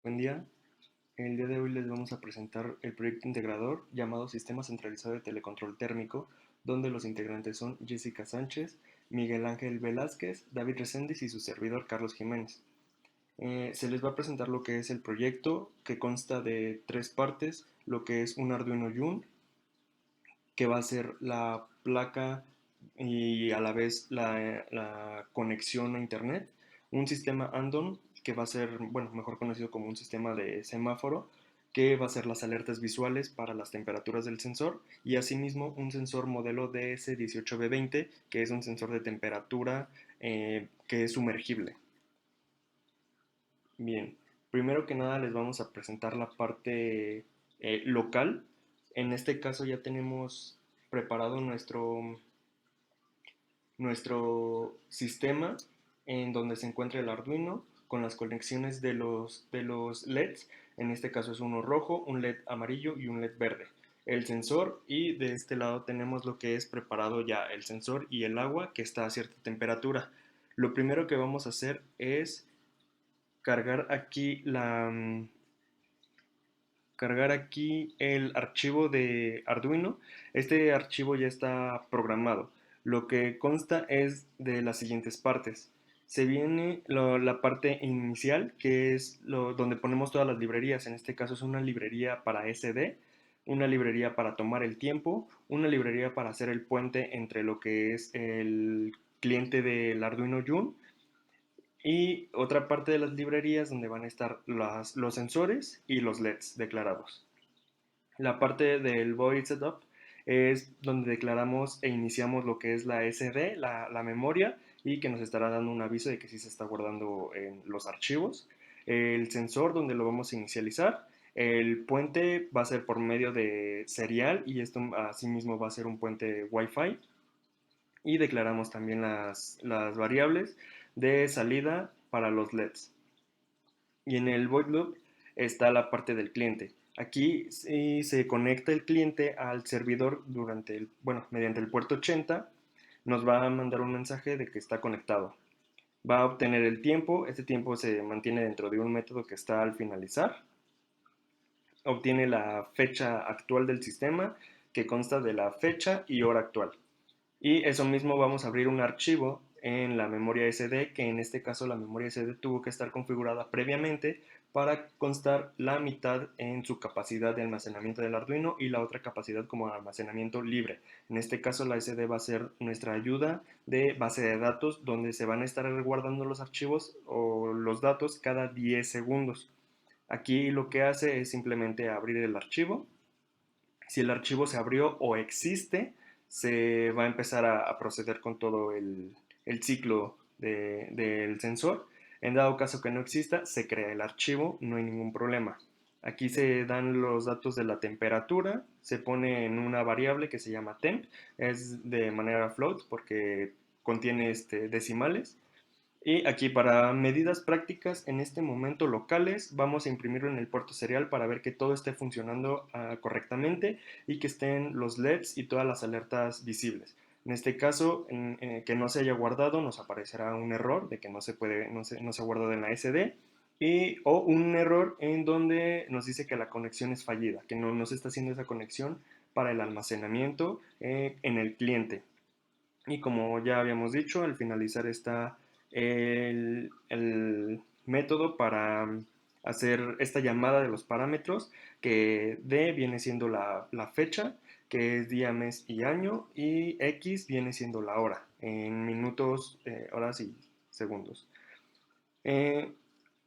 Buen día. El día de hoy les vamos a presentar el proyecto integrador llamado Sistema Centralizado de Telecontrol Térmico, donde los integrantes son Jessica Sánchez, Miguel Ángel Velázquez, David Reséndiz y su servidor Carlos Jiménez. Se les va a presentar lo que es el proyecto, que consta de tres partes: lo que es un Arduino Yun, que va a ser la placa y a la vez la conexión a Internet; un sistema Andon, que va a ser, bueno, mejor conocido como un sistema de semáforo, que va a ser las alertas visuales para las temperaturas del sensor; y asimismo un sensor modelo DS18B20, que es un sensor de temperatura que es sumergible. Bien, primero que nada les vamos a presentar la parte local. En este caso ya tenemos preparado nuestro sistema, en donde se encuentra el Arduino con las conexiones de los LEDs. En este caso es uno rojo, un LED amarillo y un LED verde. El sensor, y de este lado tenemos lo que es preparado ya el sensor y el agua que está a cierta temperatura. Lo primero que vamos a hacer es cargar aquí cargar aquí el archivo de Arduino. Este archivo ya está programado. Lo que consta es de las siguientes partes. Se viene la parte inicial, que es donde ponemos todas las librerías. En este caso es una librería para SD, una librería para tomar el tiempo, una librería para hacer el puente entre lo que es el cliente del Arduino Yun, y otra parte de las librerías donde van a estar los sensores y los LEDs declarados. La parte del void setup es donde declaramos e iniciamos lo que es la SD, la memoria, y que nos estará dando un aviso de que sí se está guardando en los archivos. El sensor, donde lo vamos a inicializar. El puente va a ser por medio de serial, y esto asimismo va a ser un puente Wi-Fi. Y declaramos también las variables de salida para los LEDs. Y en el void loop está la parte del cliente. Aquí sí se conecta el cliente al servidor mediante el puerto 80. Nos va a mandar un mensaje de que está conectado. Va a obtener el tiempo. Este tiempo se mantiene dentro de un método que está al finalizar. Obtiene la fecha actual del sistema, que consta de la fecha y hora actual. Y eso mismo vamos a abrir un archivo en la memoria SD, que en este caso la memoria SD tuvo que estar configurada previamente para constar la mitad en su capacidad de almacenamiento del Arduino y la otra capacidad como almacenamiento libre. En este caso la SD va a ser nuestra ayuda de base de datos, donde se van a estar guardando los archivos o los datos cada 10 segundos. Aquí lo que hace es simplemente abrir el archivo. Si el archivo se abrió o existe, se va a empezar a proceder con todo el ciclo del sensor. En dado caso que no exista, se crea el archivo, no hay ningún problema. Aquí se dan los datos de la temperatura, se pone en una variable que se llama temp, es de manera float porque contiene decimales. Y aquí, para medidas prácticas en este momento locales, vamos a imprimirlo en el puerto serial para ver que todo esté funcionando correctamente y que estén los LEDs y todas las alertas visibles. En este caso, que no se haya guardado, nos aparecerá un error de que no se ha guardado en la SD, o un error en donde nos dice que la conexión es fallida, que no se está haciendo esa conexión para el almacenamiento en el cliente. Y como ya habíamos dicho, al finalizar está el método para hacer esta llamada de los parámetros, que D viene siendo la fecha, que es día, mes y año, y X viene siendo la hora, en minutos, horas y segundos. Eh,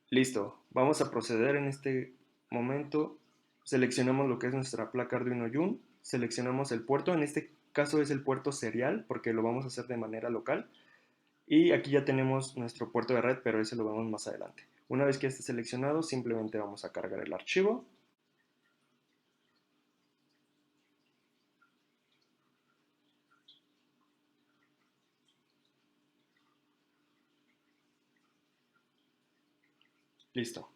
Listo, vamos a proceder en este momento. Seleccionamos lo que es nuestra placa Arduino Yun, seleccionamos el puerto. En este caso es el puerto serial porque lo vamos a hacer de manera local. Y aquí ya tenemos nuestro puerto de red, pero ese lo vemos más adelante. Una vez que esté seleccionado, simplemente vamos a cargar el archivo. Listo.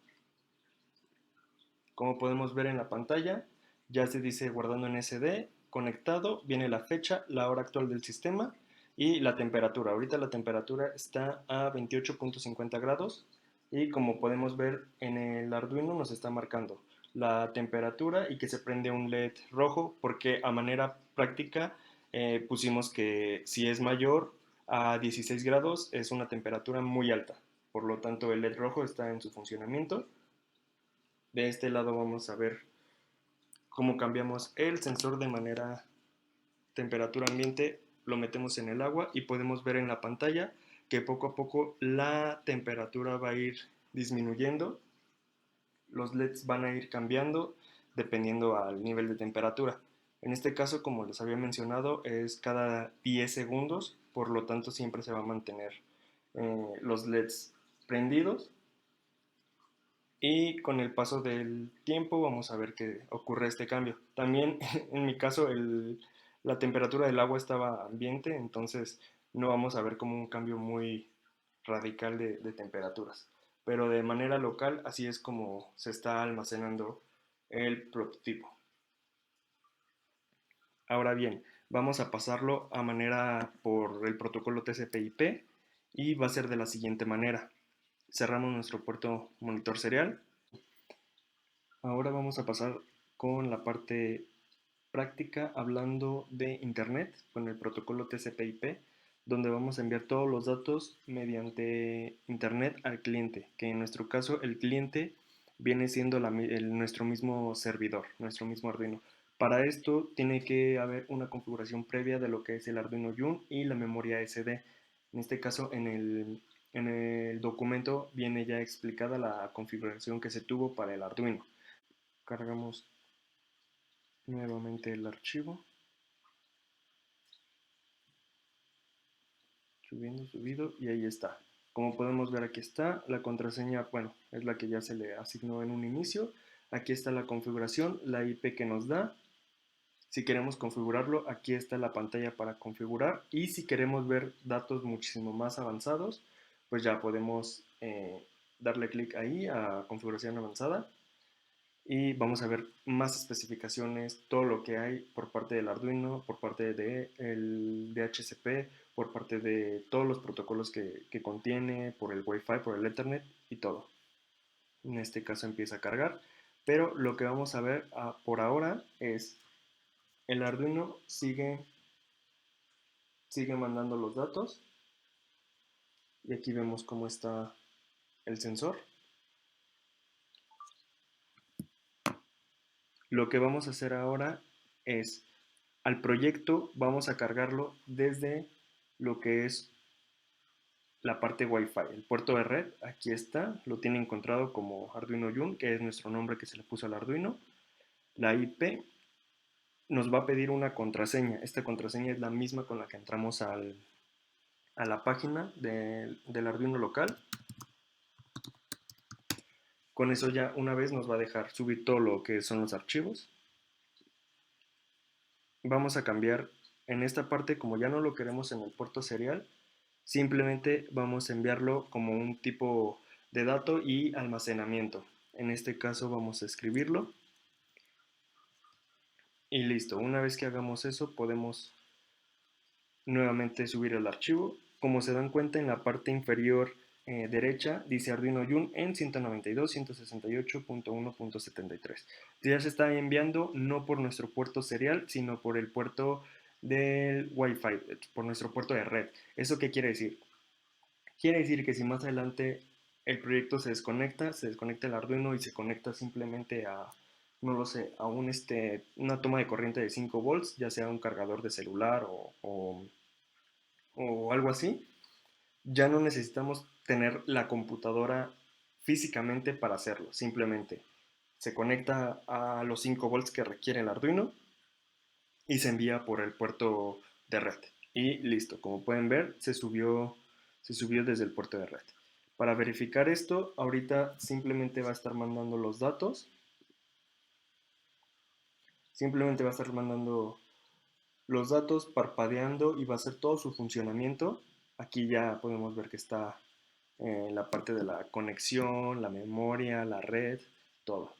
Como podemos ver en la pantalla, ya se dice guardando en SD, conectado, viene la fecha, la hora actual del sistema y la temperatura. Ahorita la temperatura está a 28.50 grados. Y como podemos ver en el Arduino nos está marcando la temperatura y que se prende un LED rojo porque a manera práctica pusimos que si es mayor a 16 grados es una temperatura muy alta. Por lo tanto el LED rojo está en su funcionamiento. De este lado vamos a ver cómo cambiamos el sensor de manera temperatura ambiente, lo metemos en el agua y podemos ver en la pantalla que poco a poco la temperatura va a ir disminuyendo, los LEDs van a ir cambiando dependiendo al nivel de temperatura. En este caso, como les había mencionado, es cada 10 segundos, por lo tanto siempre se va a mantener los LEDs prendidos y con el paso del tiempo vamos a ver que ocurre este cambio. También en mi caso la temperatura del agua estaba ambiente, entonces no vamos a ver como un cambio muy radical de temperaturas. Pero de manera local así es como se está almacenando el prototipo. Ahora bien, vamos a pasarlo a manera por el protocolo TCP/IP y va a ser de la siguiente manera. Cerramos nuestro puerto monitor serial. Ahora vamos a pasar con la parte práctica hablando de Internet con el protocolo TCP/IP, donde vamos a enviar todos los datos mediante Internet al cliente, que en nuestro caso el cliente viene siendo nuestro mismo servidor, nuestro mismo Arduino. Para esto tiene que haber una configuración previa de lo que es el Arduino Yun y la memoria SD. En este caso, en el documento viene ya explicada la configuración que se tuvo para el Arduino. Cargamos nuevamente el archivo, subido y ahí está. Como podemos ver aquí está, la contraseña, bueno, es la que ya se le asignó en un inicio. Aquí está la configuración, la IP que nos da. Si queremos configurarlo, aquí está la pantalla para configurar. Y si queremos ver datos muchísimo más avanzados, pues ya podemos darle clic ahí a configuración avanzada y vamos a ver más especificaciones, todo lo que hay por parte del Arduino, por parte del DHCP, por parte de todos los protocolos que contiene, por el Wi-Fi, por el Ethernet y todo. En este caso empieza a cargar, pero lo que vamos a ver por ahora es el Arduino sigue mandando los datos y aquí vemos cómo está el sensor. Lo que vamos a hacer ahora es al proyecto vamos a cargarlo desde lo que es la parte Wi-Fi. El puerto de red, aquí está, lo tiene encontrado como Arduino Yun, que es nuestro nombre que se le puso al Arduino. La IP nos va a pedir una contraseña. Esta contraseña es la misma con la que entramos a la página del Arduino local. Con eso ya una vez nos va a dejar subir todo lo que son los archivos. Vamos a cambiar en esta parte, como ya no lo queremos en el puerto serial, simplemente vamos a enviarlo como un tipo de dato y almacenamiento. En este caso vamos a escribirlo y listo. Una vez que hagamos eso podemos nuevamente subir el archivo. Como se dan cuenta en la parte inferior derecha dice Arduino Yun en 192.168.1.73. Ya se está enviando no por nuestro puerto serial, sino por el puerto del Wi-Fi, por nuestro puerto de red. ¿Eso qué quiere decir? Quiere decir que si más adelante el proyecto se desconecta el Arduino y se conecta simplemente a, no lo sé, a una toma de corriente de 5 volts, ya sea un cargador de celular o algo así, ya no necesitamos tener la computadora físicamente para hacerlo. Simplemente se conecta a los 5 volts que requiere el Arduino y se envía por el puerto de red. Y listo, como pueden ver, se subió desde el puerto de red. Para verificar esto, ahorita simplemente va a estar mandando los datos. Simplemente va a estar mandando los datos, parpadeando y va a hacer todo su funcionamiento. Aquí ya podemos ver que está la parte de la conexión, la memoria, la red, todo.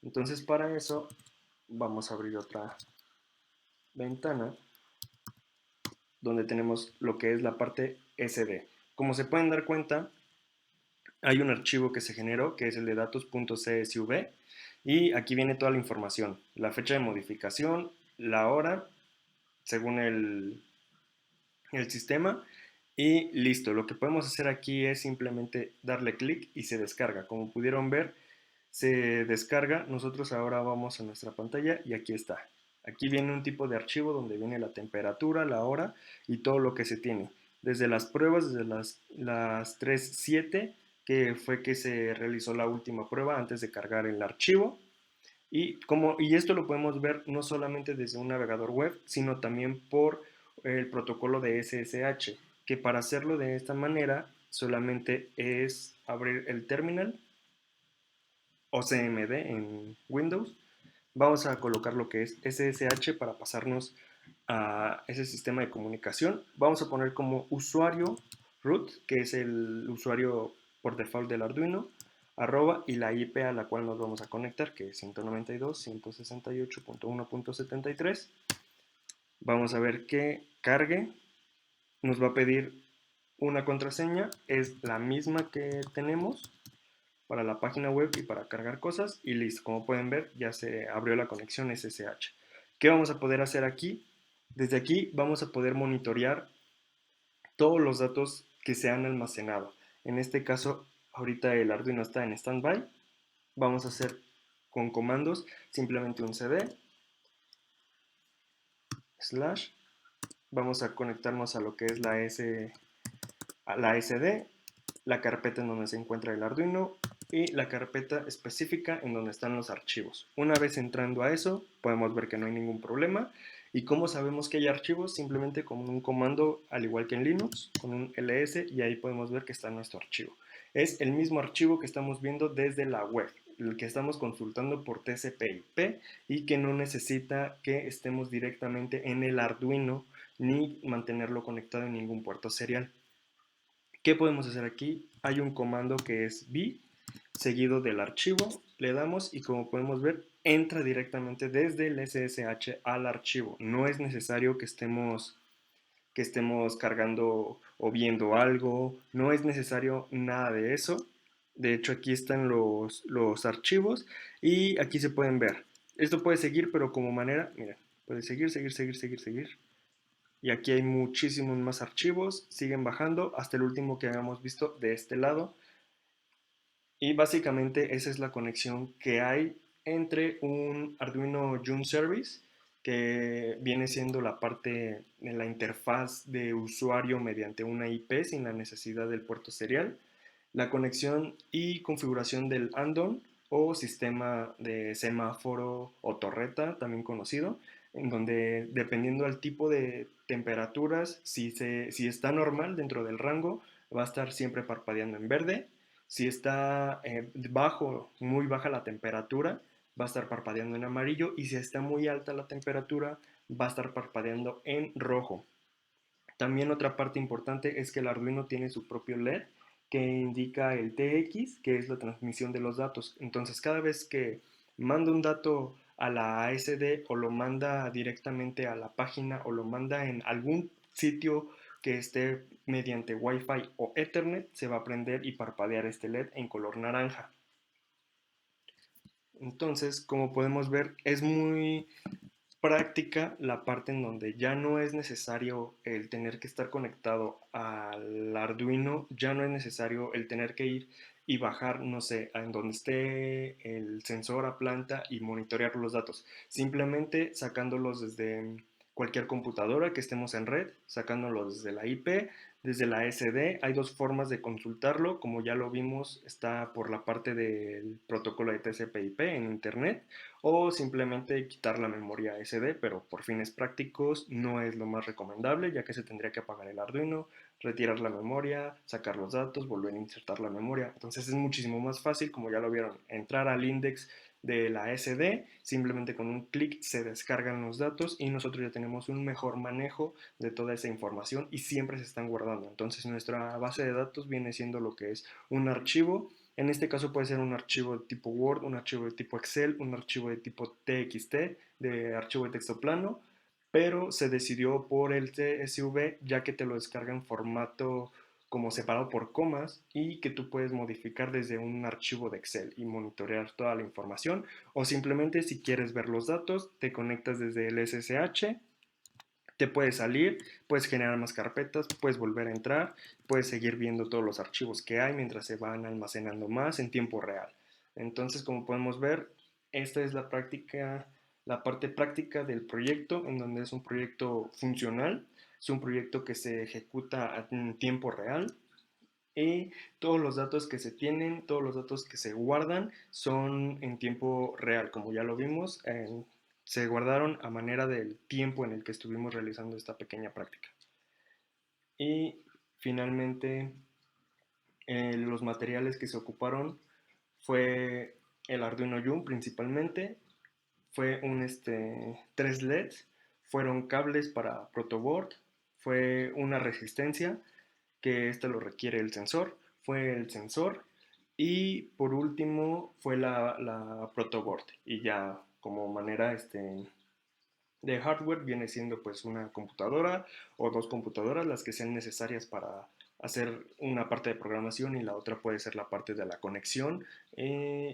Entonces para eso vamos a abrir otra ventana donde tenemos lo que es la parte SD. Como se pueden dar cuenta, hay un archivo que se generó que es el de datos.csv y aquí viene toda la información, la fecha de modificación, la hora, según el sistema y listo. Lo que podemos hacer aquí es simplemente darle clic y se descarga. Como pudieron ver, se descarga. Nosotros ahora vamos a nuestra pantalla y aquí está. Aquí viene un tipo de archivo donde viene la temperatura, la hora y todo lo que se tiene. Desde las pruebas, desde las 3.7, que fue que se realizó la última prueba antes de cargar el archivo. Y esto lo podemos ver no solamente desde un navegador web, sino también por el protocolo de SSH, que para hacerlo de esta manera solamente es abrir el terminal o CMD en Windows. Vamos a colocar lo que es SSH para pasarnos a ese sistema de comunicación. Vamos a poner como usuario root, que es el usuario por default del Arduino, arroba y la IP a la cual nos vamos a conectar, que es 192.168.1.73. Vamos a ver que cargue. Nos va a pedir una contraseña, es la misma que tenemos para la página web y para cargar cosas y listo. Como pueden ver, ya se abrió la conexión SSH. ¿Qué vamos a poder hacer aquí? Desde aquí vamos a poder monitorear todos los datos que se han almacenado. En este caso, ahorita el Arduino está en standby. Vamos a hacer con comandos simplemente un cd slash. Vamos a conectarnos a lo que es a la SD, la carpeta en donde se encuentra el Arduino y la carpeta específica en donde están los archivos. Una vez entrando a eso, podemos ver que no hay ningún problema. ¿Y cómo sabemos que hay archivos? Simplemente con un comando, al igual que en Linux, con un ls y ahí podemos ver que está nuestro archivo. Es el mismo archivo que estamos viendo desde la web, el que estamos consultando por TCP/IP y que no necesita que estemos directamente en el Arduino ni mantenerlo conectado en ningún puerto serial. ¿Qué podemos hacer aquí? Hay un comando que es v seguido del archivo, le damos y como podemos ver entra directamente desde el SSH al archivo. No es necesario que estemos cargando o viendo algo, no es necesario nada de eso. De hecho aquí están los archivos y aquí se pueden ver. Esto puede seguir pero como manera, miren, puede seguir, seguir, seguir, seguir, seguir. Y aquí hay muchísimos más archivos, siguen bajando hasta el último que habíamos visto de este lado. Y básicamente esa es la conexión que hay entre un Arduino June Service, que viene siendo la parte de la interfaz de usuario mediante una IP sin la necesidad del puerto serial, la conexión y configuración del andon o sistema de semáforo o torreta, también conocido, en donde dependiendo del tipo de temperaturas, si está normal dentro del rango, va a estar siempre parpadeando en verde. Si está muy baja la temperatura, va a estar parpadeando en amarillo. Y si está muy alta la temperatura, va a estar parpadeando en rojo. También otra parte importante es que el Arduino tiene su propio LED que indica el TX, que es la transmisión de los datos. Entonces, cada vez que manda un dato a la ASD o lo manda directamente a la página o lo manda en algún sitio que esté mediante Wi-Fi o Ethernet, se va a prender y parpadear este LED en color naranja. Entonces, como podemos ver, es muy práctica la parte en donde ya no es necesario el tener que estar conectado al Arduino, ya no es necesario el tener que ir y bajar, no sé, en donde esté el sensor a planta y monitorear los datos. Simplemente sacándolos desde cualquier computadora que estemos en red, sacándolos desde la IP, desde la SD. Hay dos formas de consultarlo, como ya lo vimos, está por la parte del protocolo de TCP/IP en Internet o simplemente quitar la memoria SD, pero por fines prácticos no es lo más recomendable, ya que se tendría que apagar el Arduino, retirar la memoria, sacar los datos, volver a insertar la memoria. Entonces es muchísimo más fácil, como ya lo vieron, entrar al index de la SD, simplemente con un clic se descargan los datos y nosotros ya tenemos un mejor manejo de toda esa información y siempre se están guardando. Entonces nuestra base de datos viene siendo lo que es un archivo. En este caso puede ser un archivo de tipo Word, un archivo de tipo Excel, un archivo de tipo TXT, de archivo de texto plano, pero se decidió por el CSV ya que te lo descarga en formato como separado por comas y que tú puedes modificar desde un archivo de Excel y monitorear toda la información, o simplemente si quieres ver los datos te conectas desde el SSH, te puedes salir, puedes generar más carpetas, puedes volver a entrar, puedes seguir viendo todos los archivos que hay mientras se van almacenando más en tiempo real. Entonces, como podemos ver, esta es la práctica, la parte práctica del proyecto, en donde es un proyecto funcional, es un proyecto que se ejecuta en tiempo real y todos los datos que se tienen, todos los datos que se guardan son en tiempo real, como ya lo vimos, se guardaron a manera del tiempo en el que estuvimos realizando esta pequeña práctica. Y finalmente, los materiales que se ocuparon fue el Arduino Yum principalmente, fue un 3 LEDs, fueron cables para protoboard, fue una resistencia que este lo requiere el sensor, fue el sensor y por último fue la protoboard y ya como manera de hardware viene siendo pues una computadora o dos computadoras las que sean necesarias para hacer una parte de programación y la otra puede ser la parte de la conexión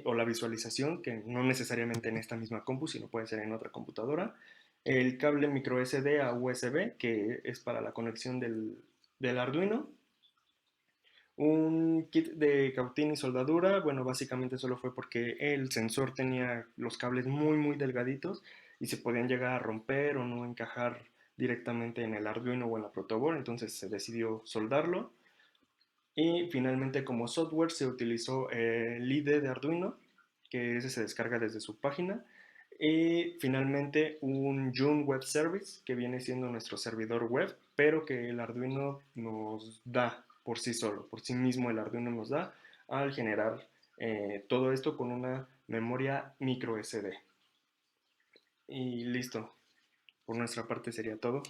o la visualización, que no necesariamente en esta misma compu, sino puede ser en otra computadora. El cable micro SD a USB, que es para la conexión del Arduino. Un kit de cautín y soldadura, bueno, básicamente solo fue porque el sensor tenía los cables muy delgaditos y se podían llegar a romper o no encajar directamente en el Arduino o en la protoboard, entonces se decidió soldarlo. Y finalmente como software se utilizó el IDE de Arduino, que ese se descarga desde su página. Y finalmente un Joom Web Service, que viene siendo nuestro servidor web, pero que el Arduino nos da por sí solo, por sí mismo el Arduino nos da al generar todo esto con una memoria micro SD. Y listo, por nuestra parte sería todo.